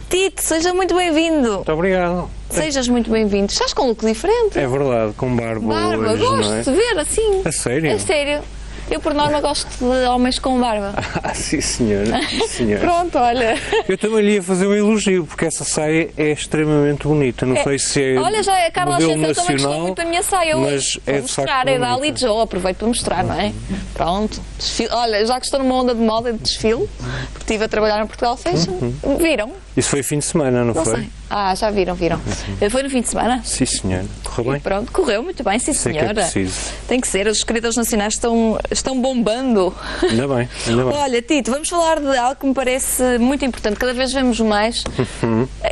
Tito, seja muito bem-vindo. Muito obrigado. Sejas muito bem-vindo. Estás com um look diferente. É verdade, com barba hoje, gosto não é? de ver assim. A sério? É sério. Eu, por norma, gosto de homens com barba. Ah, sim, senhora. Sim, senhora. Pronto, olha. Eu também lhe ia fazer um elogio, porque essa saia é extremamente bonita. Não sei se é olha, já a Carla modelo Ascensão também gostou nacional, muito da minha saia. mas Vou é de mostrar, facto é da bonita. Ali Joe. Aproveito para mostrar, não é? Pronto. Desfile. Olha, já que estou numa onda de moda de desfile, porque estive a trabalhar no Portugal Fashion, viram? Isso foi fim de semana, não foi? Sei. Ah, já viram. Foi no fim de semana? Sim, senhora. Correu bem? Pronto, correu muito bem, sim, Sei que é senhora. preciso. Tem que ser, os escritores nacionais estão bombando. Ainda bem, ainda bem. Olha, Tito, vamos falar de algo que me parece muito importante. Cada vez vemos mais.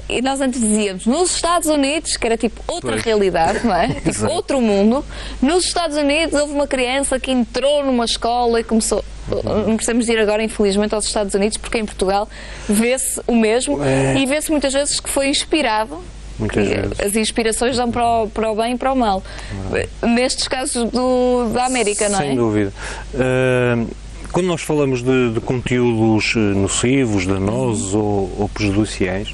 E nós antes dizíamos, nos Estados Unidos, que era tipo outra realidade, não é? Tipo Exato. outro mundo. Nos Estados Unidos houve uma criança que entrou numa escola e começou. Não precisamos ir agora, infelizmente, aos Estados Unidos, porque em Portugal vê-se o mesmo e vê-se muitas vezes que foi inspirado. Muitas vezes. As inspirações dão para o bem e para o mal. Nestes casos da América, não é? Sem dúvida. Quando nós falamos de conteúdos nocivos, danosos ou prejudiciais,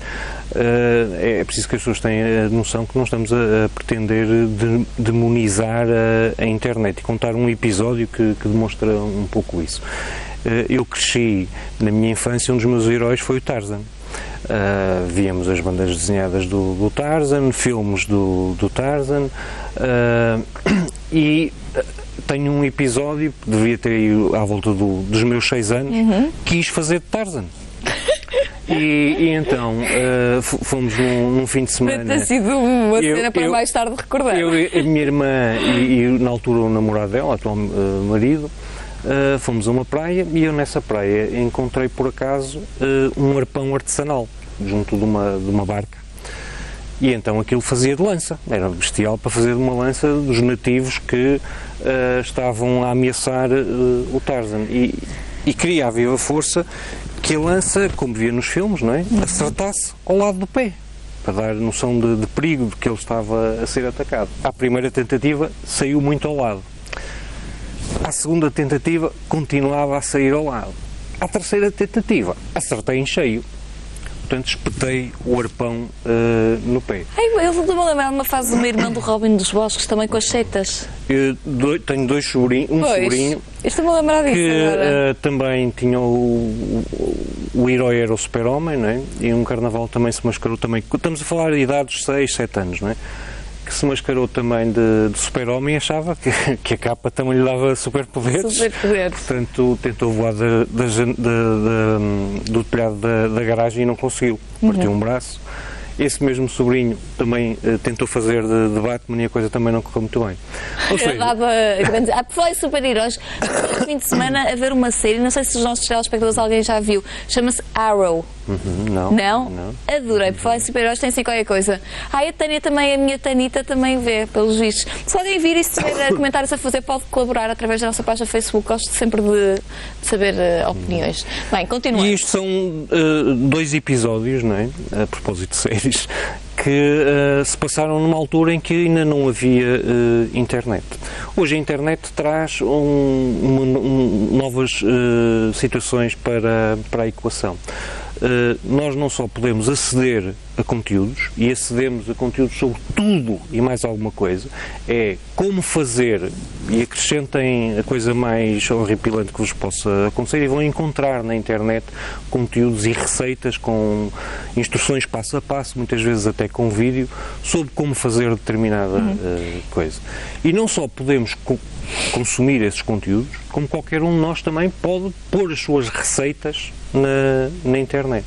é preciso que as pessoas tenham a noção que não estamos a pretender demonizar a internet e contar um episódio que demonstra um pouco isso. Eu cresci na minha infância, um dos meus heróis foi o Tarzan. Víamos as bandas desenhadas do Tarzan, filmes do Tarzan, e tenho um episódio, devia ter ido à volta dos meus 6 anos, quis fazer de Tarzan. E então fomos num fim de semana. Deve ter sido uma cena para mais tarde recordar. Eu, a minha irmã e na altura o namorado dela, atual marido, fomos a uma praia e eu nessa praia encontrei por acaso um arpão artesanal junto de uma barca. E então aquilo fazia de lança, era bestial para fazer de uma lança dos nativos que estavam a ameaçar o Tarzan. E queria a viva força que a lança, como via nos filmes, não é? Acertasse ao lado do pé, para dar noção de perigo de que ele estava a ser atacado. À primeira tentativa saiu muito ao lado. À segunda tentativa continuava a sair ao lado. À terceira tentativa acertei em cheio. Portanto, espetei o arpão no pé. Eu estou-me a lembrar de uma fase de uma irmã do Robin dos Bosques, também com as setas. Eu tenho dois sobrinhos, sobrinho estou-me a lembrar disso que agora. também tinha o herói era o Super-Homem, não é? E um carnaval também se mascarou também. Estamos a falar de idades de 6, 7 anos, não é? Que se mascarou também de Super-Homem e achava que a capa também lhe dava superpoderes. Portanto, tentou voar do telhado da garagem e não conseguiu. Partiu um braço. Esse mesmo sobrinho também tentou fazer de Batman e a coisa também não correu muito bem. Ou seja, Dava grandes... Foi super-heróis. No fim de semana a ver uma série, não sei se os nossos telespectadores alguém já viu, chama-se Arrow. Não? Adorei, por falar em super-heróis tem assim qualquer coisa. A Tânia também, a minha Tanita também vê, pelos vistos. Se alguém vir e se tiver comentários a fazer, pode colaborar através da nossa página Facebook. Gosto sempre de saber opiniões. Bem, continuando. E isto são 2 episódios, não é? A propósito de séries, que se passaram numa altura em que ainda não havia internet. Hoje a internet traz novas situações para a equação. Nós não só podemos aceder a conteúdos, e acedemos a conteúdos sobre tudo e mais alguma coisa, é como fazer, e acrescentem a coisa mais horripilante que vos possa acontecer, e vão encontrar na internet conteúdos e receitas com instruções passo a passo, muitas vezes até com vídeo, sobre como fazer determinada coisa. E não só podemos consumir esses conteúdos, como qualquer um de nós também pode pôr as suas receitas na internet.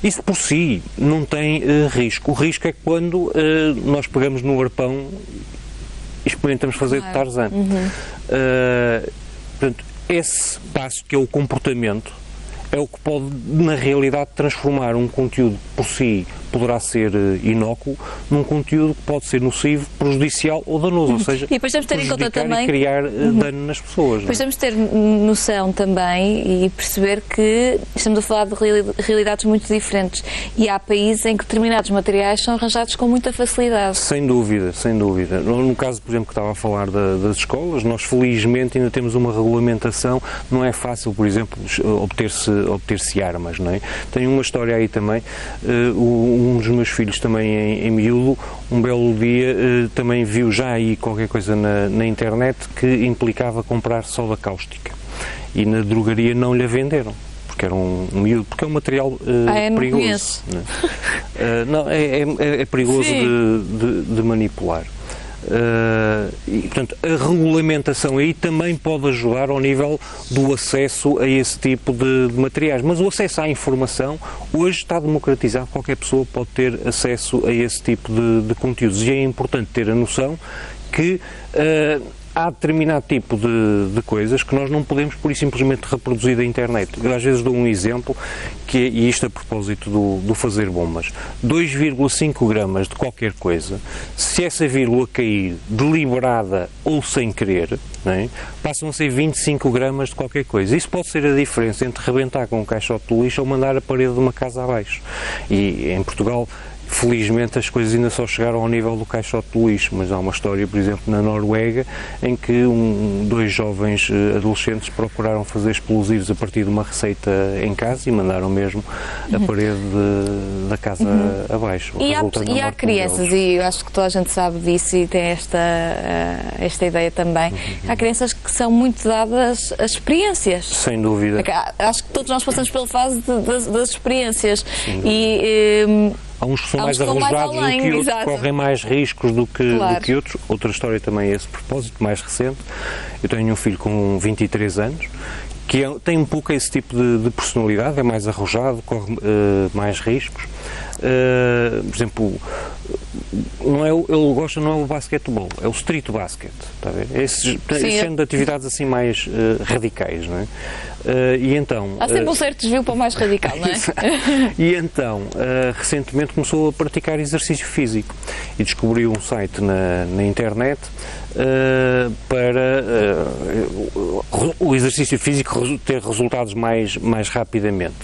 Isso por si não tem risco. O risco é quando nós pegamos no arpão e experimentamos fazer de Tarzan. Portanto, esse passo que é o comportamento é o que pode, na realidade, transformar um conteúdo por si poderá ser inócuo num conteúdo que pode ser nocivo, prejudicial ou danoso, ou seja, e depois temos de ter em conta também, e criar dano nas pessoas. Depois temos de ter noção também e perceber que estamos a falar de realidades muito diferentes e há países em que determinados materiais são arranjados com muita facilidade. Sem dúvida, sem dúvida. No caso, por exemplo, que estava a falar das escolas, nós felizmente ainda temos uma regulamentação, não é fácil, por exemplo, obter-se armas, não é? Tenho uma história aí também, um dos meus filhos também em miúdo, um belo dia também viu já aí qualquer coisa na internet que implicava comprar soda cáustica e na drogaria não lhe a venderam. Porque era um miúdo, porque é um material perigoso. Não, é perigoso de manipular. E, portanto, a regulamentação aí também pode ajudar ao nível do acesso a esse tipo de materiais. Mas o acesso à informação hoje está democratizado, qualquer pessoa pode ter acesso a esse tipo de conteúdos. E é importante ter a noção que há determinado tipo de coisas que nós não podemos pura e simplesmente reproduzir da internet. Eu às vezes dou um exemplo, e isto a propósito do fazer bombas. 2,5 gramas de qualquer coisa, se essa vírgula cair deliberada ou sem querer, não é, passam a ser 25 gramas de qualquer coisa. Isso pode ser a diferença entre rebentar com um caixote de lixo ou mandar a parede de uma casa abaixo. E em Portugal, felizmente as coisas ainda só chegaram ao nível do caixote de lixo, mas há uma história, por exemplo, na Noruega, em que dois jovens adolescentes procuraram fazer explosivos a partir de uma receita em casa e mandaram mesmo a parede da casa abaixo. E há crianças, e eu acho que toda a gente sabe disso e tem esta ideia também, há crianças que são muito dadas a experiências. Sem dúvida. Acho que todos nós passamos pela fase das experiências. Há uns que são mais arrojados do que outros, que correm mais riscos do que outros. Outra história também a esse propósito, mais recente. Eu tenho um filho com 23 anos, que tem um pouco esse tipo de personalidade, é mais arrojado, corre mais riscos. Por exemplo, ele gosta não é o basquetebol, é o street basket, está a ver? Esse género de atividades assim mais radicais, não é? E então, há sempre um certo desvio para o mais radical, não é? E então, recentemente começou a praticar exercício físico e descobriu um site na internet para o exercício físico ter resultados mais rapidamente.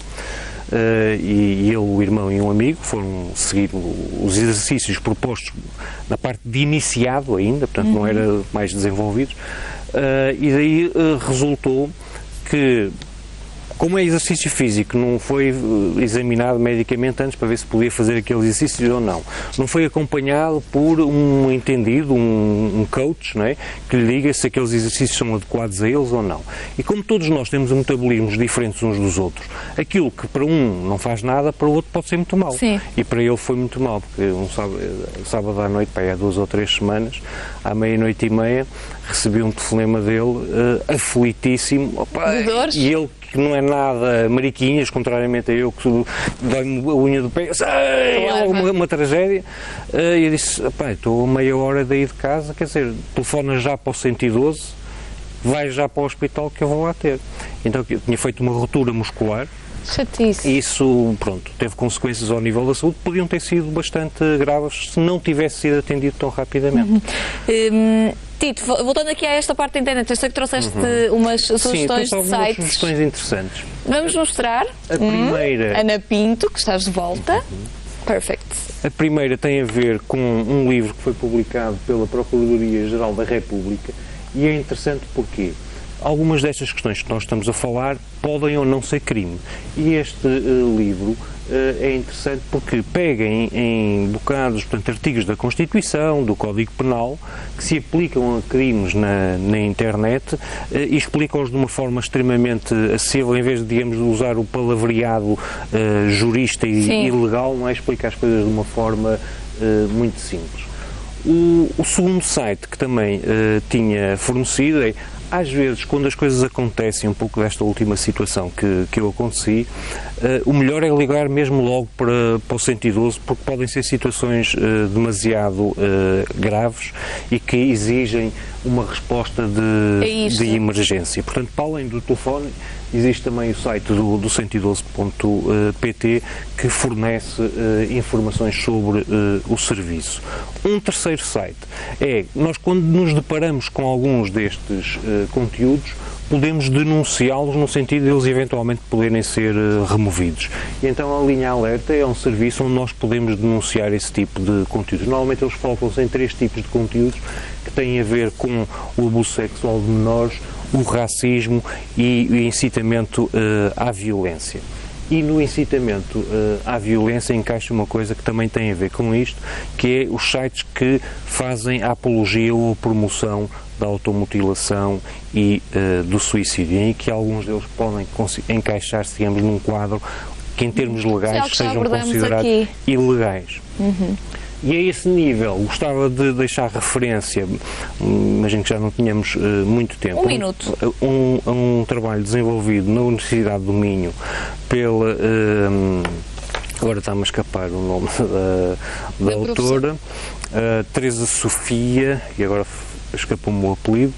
E ele, o irmão e um amigo foram seguir os exercícios propostos na parte de iniciado ainda, portanto não era mais desenvolvidos, e daí resultou que, como é exercício físico, não foi examinado medicamente antes para ver se podia fazer aqueles exercícios ou não. Não foi acompanhado por um entendido, um coach, não é? Que lhe diga se aqueles exercícios são adequados a eles ou não. E como todos nós temos metabolismos diferentes uns dos outros, aquilo que para um não faz nada, para o outro pode ser muito mal. Sim. E para ele foi muito mal, porque sábado à noite, há 2 ou 3 semanas, à 00:30, recebi um telefonema dele aflitíssimo. Opa, de dores? E ele, que não é nada mariquinhas, contrariamente a eu, que dói-me a unha do pé, é uma tragédia. E eu disse, estou a meia hora daí de casa, quer dizer, telefona já para o 112, vai já para o hospital que eu vou lá ter. Então eu tinha feito uma ruptura muscular. Chatice. Isso, pronto, teve consequências ao nível da saúde, podiam ter sido bastante graves se não tivesse sido atendido tão rapidamente. Tito, voltando aqui a esta parte da internet, eu sei que trouxeste umas sugestões de sites. Sugestões interessantes. Vamos mostrar. A primeira... Ana Pinto, que estás de volta. Perfect. A primeira tem a ver com um livro que foi publicado pela Procuradoria-Geral da República e é interessante porque algumas destas questões que nós estamos a falar podem ou não ser crime. E este livro é interessante porque pega em bocados, portanto, artigos da Constituição, do Código Penal, que se aplicam a crimes na internet e explicam-os de uma forma extremamente acessível, em vez de, digamos, de usar o palavreado jurista e legal, não é? Explica as coisas de uma forma muito simples. O segundo site que também tinha fornecido é, às vezes, quando as coisas acontecem, um pouco desta última situação que eu aconteci, o melhor é ligar mesmo logo para o 112, porque podem ser situações demasiado graves e que exigem uma resposta de emergência. Portanto, para além do telefone, existe também o site do 112.pt que fornece informações sobre o serviço. Um terceiro site é, nós quando nos deparamos com alguns destes conteúdos, podemos denunciá-los no sentido de eles eventualmente poderem ser removidos. E então a linha alerta é um serviço onde nós podemos denunciar esse tipo de conteúdos. Normalmente eles focam-se em 3 tipos de conteúdos que têm a ver com o abuso sexual de menores, o racismo e o incitamento à violência. E no incitamento à violência encaixa uma coisa que também tem a ver com isto, que é os sites que fazem a apologia ou a promoção da automutilação e do suicídio, em que alguns deles podem encaixar-se, digamos, num quadro que em termos legais sejam considerados ilegais. E a esse nível, gostava de deixar referência, imagino que já não tínhamos muito tempo, um trabalho desenvolvido na Universidade do Minho pela, agora está-me a escapar o nome da autora, Teresa Sofia, e agora escapou-me o apelido,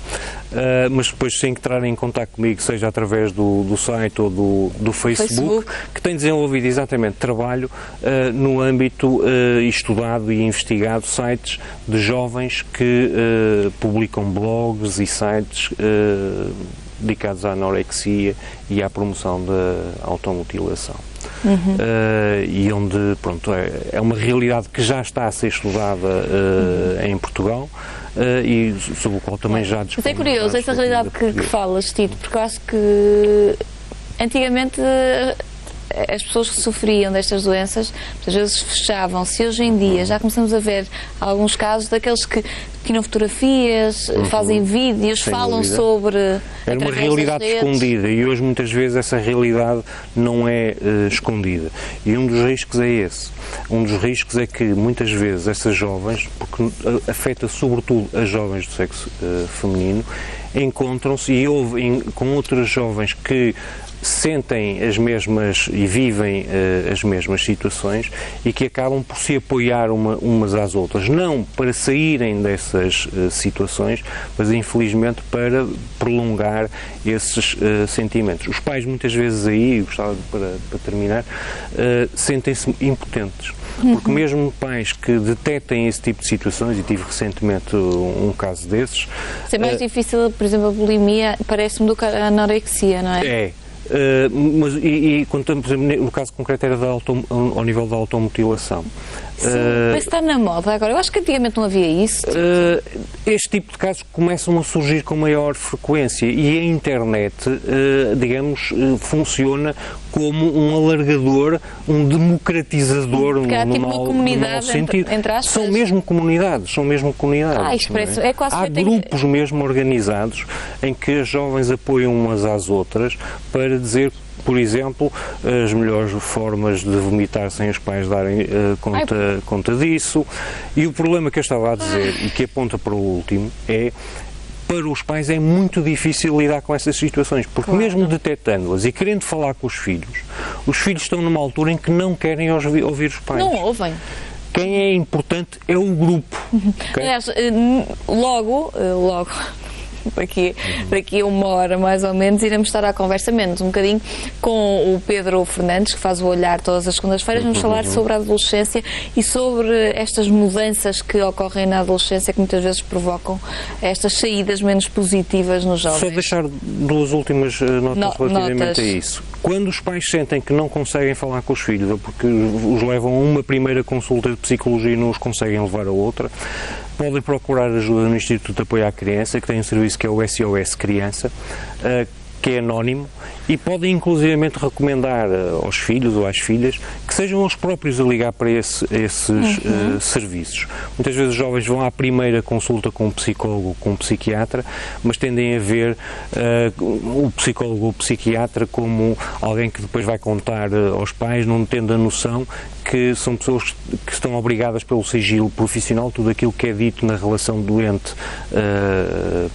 mas depois sem entrarem em contato comigo, seja através do site ou do Facebook, que tem desenvolvido exatamente trabalho no âmbito estudado e investigado sites de jovens que publicam blogs e sites dedicados à anorexia e à promoção da automutilação. E onde, pronto, é uma realidade que já está a ser estudada em Portugal e sobre o qual também já Mas é curioso essa realidade que falas, Tito, porque eu acho que antigamente as pessoas que sofriam destas doenças muitas vezes fechavam-se, e hoje em dia já começamos a ver alguns casos daqueles que tiram fotografias, fazem vídeos, falam sobre... Era uma realidade escondida e hoje muitas vezes essa realidade não é escondida. E um dos riscos é esse. Um dos riscos é que muitas vezes essas jovens, porque afeta sobretudo as jovens do sexo feminino, encontram-se e ouvem com outras jovens que sentem as mesmas e vivem as mesmas situações e que acabam por se apoiar umas às outras, não para saírem dessas situações, mas infelizmente para prolongar esses sentimentos. Os pais muitas vezes aí, gostava para terminar, sentem-se impotentes. Porque mesmo pais que detectem esse tipo de situações, e tive recentemente um caso desses... É mais difícil, por exemplo, a bulimia, parece-me, do que a anorexia, não é? É. Mas quando, por exemplo, no caso concreto era ao nível da automutilação. Sim, mas está na moda agora. Eu acho que antigamente não havia isso. Este tipo de casos começam a surgir com maior frequência e a internet, digamos, funciona como um alargador, um democratizador, porque há tipo uma comunidade entre aspas. São mesmo comunidades. Isto parece, é quase há grupos mesmo organizados em que as jovens apoiam umas às outras para dizer, por exemplo, as melhores formas de vomitar sem os pais darem conta disso. E o problema que eu estava a dizer, e que aponta para o último, é para os pais é muito difícil lidar com essas situações, porque mesmo detectando-as e querendo falar com os filhos estão numa altura em que não querem ouvir os pais. Não ouvem. Quem é importante é o grupo. Okay? Aliás, logo, daqui a uma hora mais ou menos, iremos estar à conversa menos um bocadinho com o Pedro Fernandes, que faz o Olhar todas as segundas-feiras. Vamos falar sobre a adolescência e sobre estas mudanças que ocorrem na adolescência, que muitas vezes provocam estas saídas menos positivas nos jovens. Só deixar 2 últimas notas relativamente a isso. Quando os pais sentem que não conseguem falar com os filhos, ou porque os levam a uma primeira consulta de psicologia e não os conseguem levar a outra, podem procurar ajuda no Instituto de Apoio à Criança, que tem um serviço que é o SOS Criança, que é anónimo, e podem inclusivamente recomendar aos filhos ou às filhas que sejam os próprios a ligar para esses serviços. Muitas vezes os jovens vão à primeira consulta com um psicólogo, com um psiquiatra, mas tendem a ver o psicólogo ou o psiquiatra como alguém que depois vai contar aos pais, não tendo a noção que são pessoas que estão obrigadas pelo sigilo profissional. Tudo aquilo que é dito na relação doente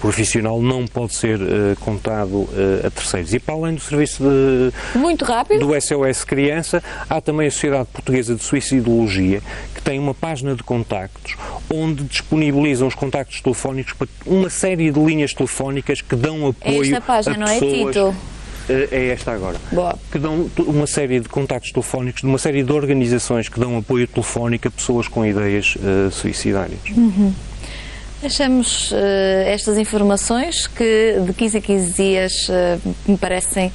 profissional não pode ser contado a terceiros. E para além do serviço de, muito rápido, do SOS Criança, há também a Sociedade Portuguesa de Suicidologia, que tem uma página de contactos, onde disponibilizam os contactos telefónicos para uma série de linhas telefónicas que dão apoio esta página, a pessoas... não é, Tito? É esta agora. Boa. Que dão uma série de contactos telefónicos de uma série de organizações que dão apoio telefónico a pessoas com ideias suicidárias. Deixamos estas informações que de 15 a 15 dias me parecem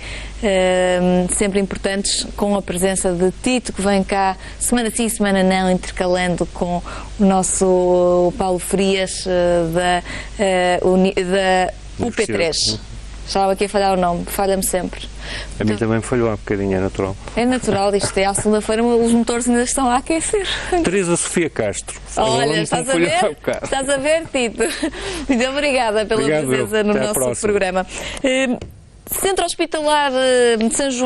sempre importantes, com a presença de Tito, que vem cá semana sim, semana não, intercalando com o nosso Paulo Frias da UP3. Estava aqui a falhar o nome, falha-me sempre. A mim também me falhou há bocadinho, é natural. É natural, isto é à segunda-feira, os motores ainda estão a aquecer. Teresa Sofia Castro. Olha, estás a ver? Estás a ver, Tito? Muito obrigada pela presença no nosso programa. Centro Hospitalar de São João.